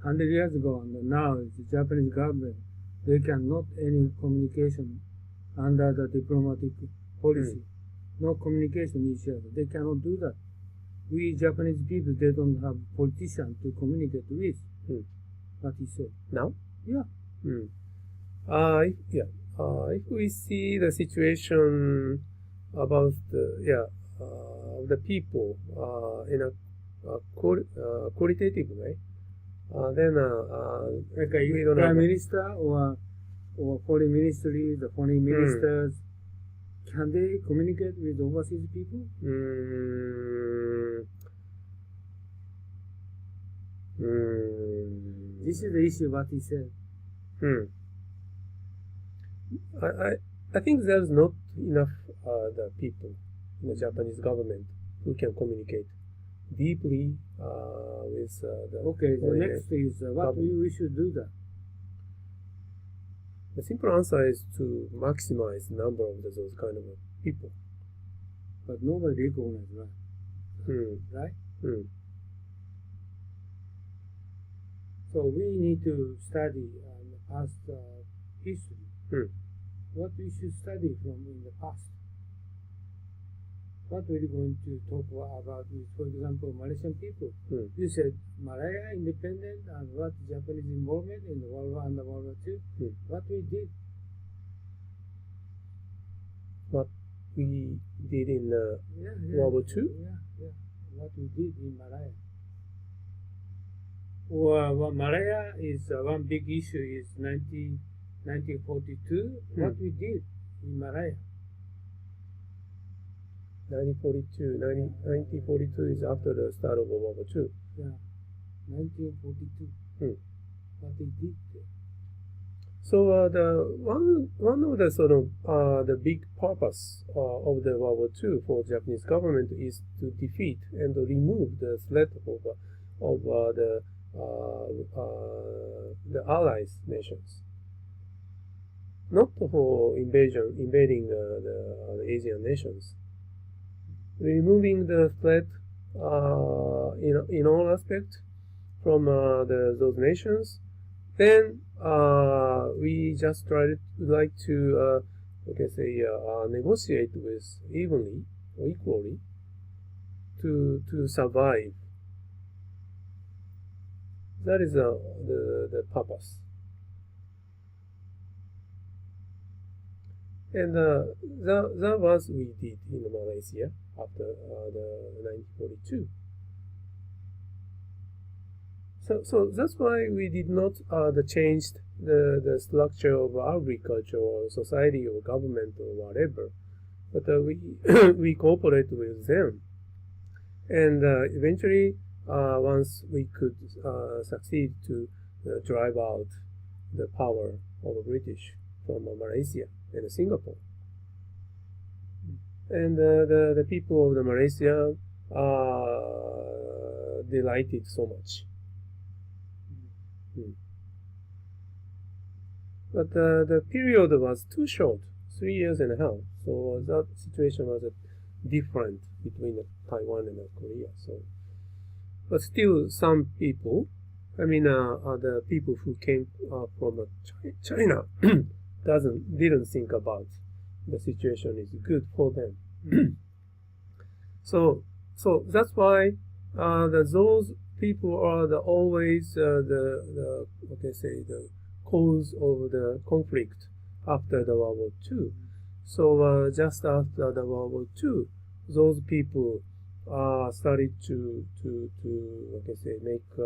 100 years ago and now, the Japanese government, they cannot any communication under the diplomatic policy. No communication each other. They cannot do that. We Japanese people, they don't have politicians to communicate with. What he said. Now? Yeah. If we see the situation about the people in a qualitative way, then like a prime minister or foreign ministry, the foreign ministers, can they communicate with overseas people? This is the issue what he said. I think there's not enough the people in the Japanese government who can communicate deeply with the. Okay, the next is what we should do that. The simple answer is to maximize the number of those kind of people. But nobody recognizes that. Right? So we need to study past history. What we should study from in the past. What we're going to talk about is, for example, Malaysian people. You said Malaya independent and what Japanese involvement in the World War and the World War II. What we did. What we did in World War II? Yeah. What we did in Malaya. Well, Malaya is one big issue is 1942. What we did in Malaya. 1942 is after the start of World War II. Yeah, 1942. What they did there. So the one of the sort of the big purpose of the World War II for the Japanese government is to defeat and to remove the threat of the Allies nations, not for invading the Asian nations. Removing the threat in all aspects from those nations, then we just like to negotiate with evenly or equally to survive. That is the purpose. And that was we did in Malaysia after the 1942. So that's why we did not change the structure of agriculture or society or government or whatever, but we cooperate with them, and eventually once we could succeed to drive out the power of the British from Malaysia and Singapore. And the people of the Malaysia delighted so much. But the period was too short, 3 years and a half. So that situation was different between Taiwan and Korea. So, but still, some people, the people who came from China, didn't think about the situation is good for them. So that's why those people are always the cause of the conflict after the World War II. So just after the World War II, those people started to make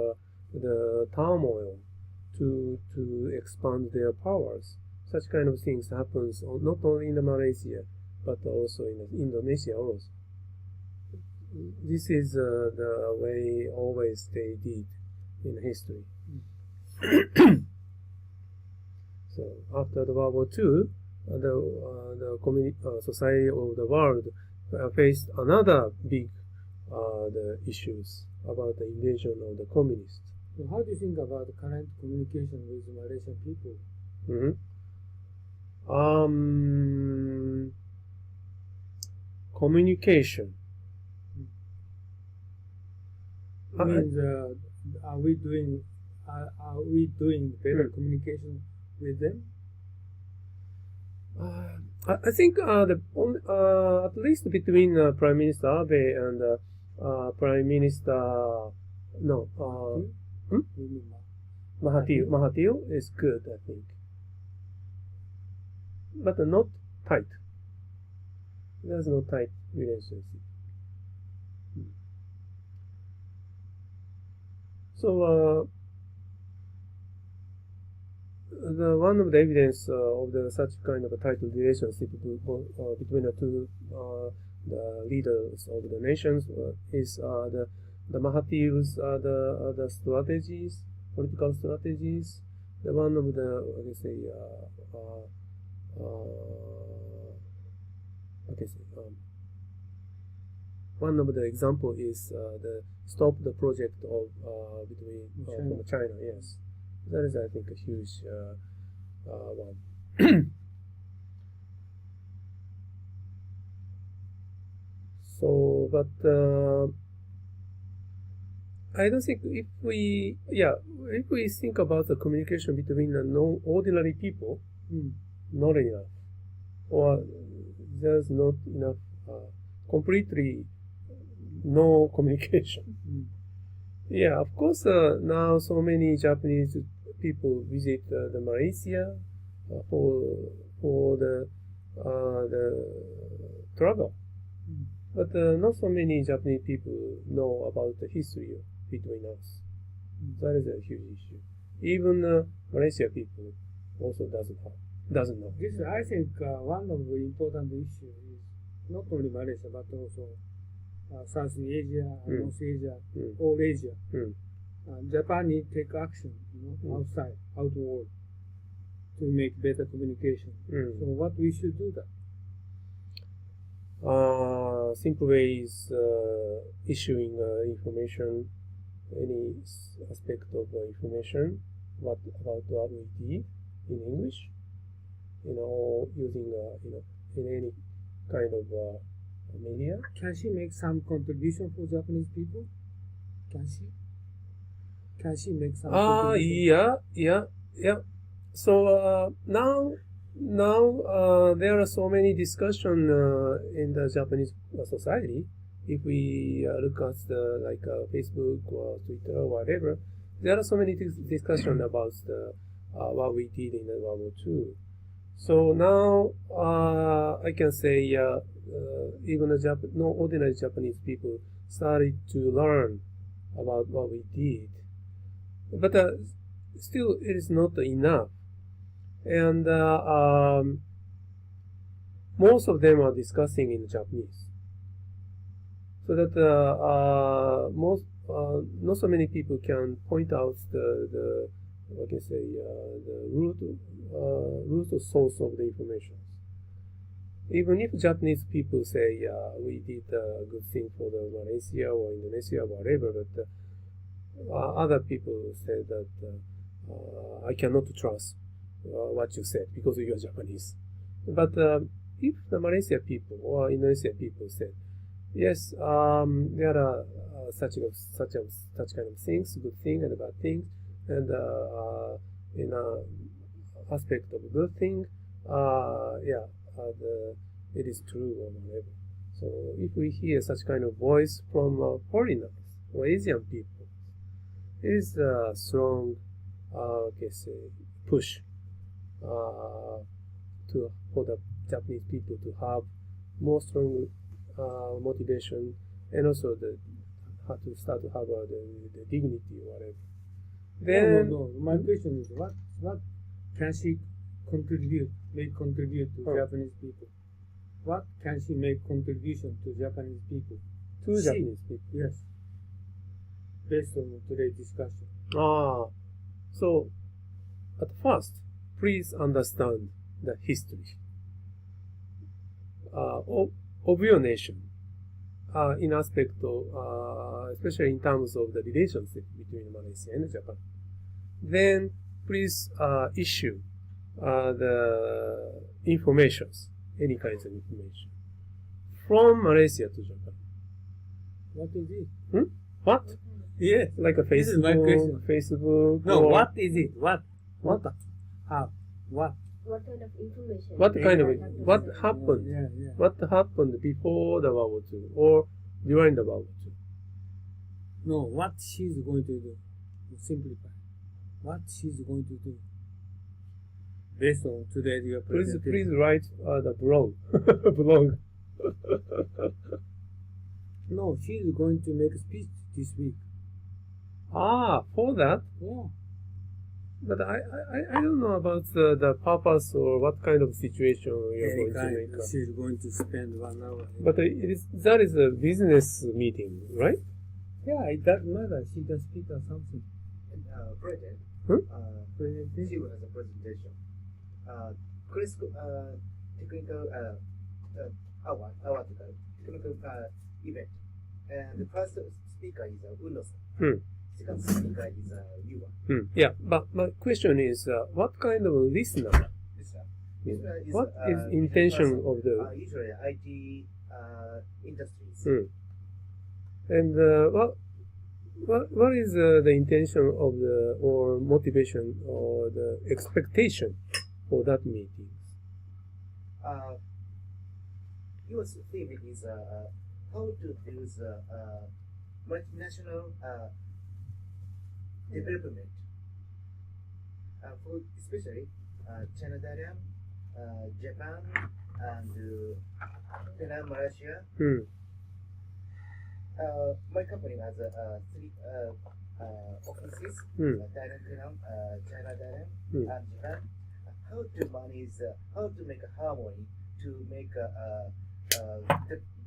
the turmoil to expand their powers. Such kind of things happens not only in Malaysia but also in Indonesia also. This is the way always they did in history. So after the World War II, the society of the world faced another big the issues about the invasion of the communists. So how do you think about the current communication with Malaysian people? Communication. Means, are we doing are we doing better communication with them? I think at least between Prime Minister Abe and Prime Minister Mahathir is good, I think, but not tight. There's no tight relationship. So the one of the evidence of the such kind of a tight relationship between the two the leaders of the nations is the Mahathir's the strategies, political strategies. The one of the one of the example is the stop the project of between from China. Yes, that is I think a huge one. So, but I don't think if we think about the communication between the ordinary people, not enough, or there's not enough completely no communication. Yeah, of course. Now so many Japanese people visit the Malaysia for the travel, but not so many Japanese people know about the history between us. That is a huge issue. Even Malaysia people also doesn't know. This I think one of the important issues is not only Malaysia but also South Asia, North Asia, all Asia. Japan needs to take action, outward, to make better communication. So what we should do that? Simple way is issuing information, any aspect of information, about what we did in English, using in any kind of media. Can she make some contribution for Japanese people? Can she? Can she make some contribution? Yeah. So now there are so many discussion in the Japanese society. If we look at Facebook or Twitter or whatever, there are so many discussion about what we did in World War II. So now I can say even the ordinary Japanese people started to learn about what we did, but still it is not enough, and most of them are discussing in Japanese, so that not so many people can point out the root source of the information. Even if Japanese people say we did a good thing for the Malaysia or Indonesia or whatever, but other people say that I cannot trust what you said because you are Japanese. But if the Malaysia people or Indonesia people said, yes, there are such kind of things, good thing and bad thing, and in aspect of good thing, it is true or whatever. So if we hear such kind of voice from foreigners or Asian people, it is a strong, push for the Japanese people to have more strong motivation, and also to start to have the dignity or whatever. Then, no. My question is, what can she make contribute to Japanese people? What can she make contribution to Japanese people? Japanese people? Yes. Based on today's discussion. So at first, please understand the history of your nation in aspect of, especially in terms of the relationship between Malaysia and Japan. Then please issue the informations, any kinds of information, from Malaysia to Japan. What is it? What? Yes. Like a This is my question. Facebook. No, or what is it? What? How? What? What kind of information? What kind of Exactly. what happened? Yeah. What happened before the World War II or during the World War II? No, what she's going to do. Simplify. What she's going to do. Based on today's your Please presentation. write the blog. blog. No, she's going to make a speech this week. For that. Yeah. But I don't know about the purpose or what kind of situation you're Any going to kind. make. She's going to spend 1 hour. But that is a business meeting, right? Yeah, it doesn't matter. She can speak or something. President. Presentation. She will have a presentation. Critical, technical hour technical event. And the first speaker is Uno-san. Second speaker is Yuwa. Yeah, but my question is, what kind of listener? What is intention of the usually IT industries. And what is the intention of the or motivation or the expectation for that meeting? Yuwa's theme is how to use multinational development, for especially China, Thailand, Japan, and Penang, Malaysia. My company has three offices: Thailand, Penang, China, Thailand, and Japan. How to manage, how to make a harmony to make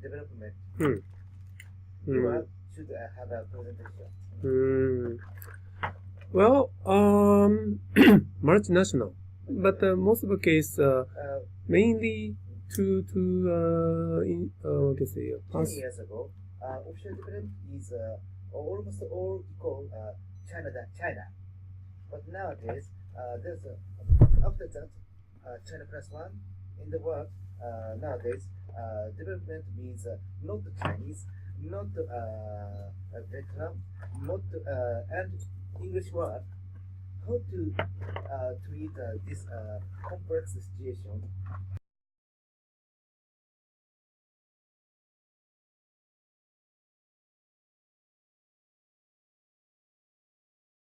development. You should have a presentation. Well, multinational, but most of the case, mainly to what can I say? 10 years ago, offshore development is almost all equal China. But nowadays, there's after that China plus one in the world. Nowadays, development means not Chinese, not Vietnam, not and English word. How to treat this complex situation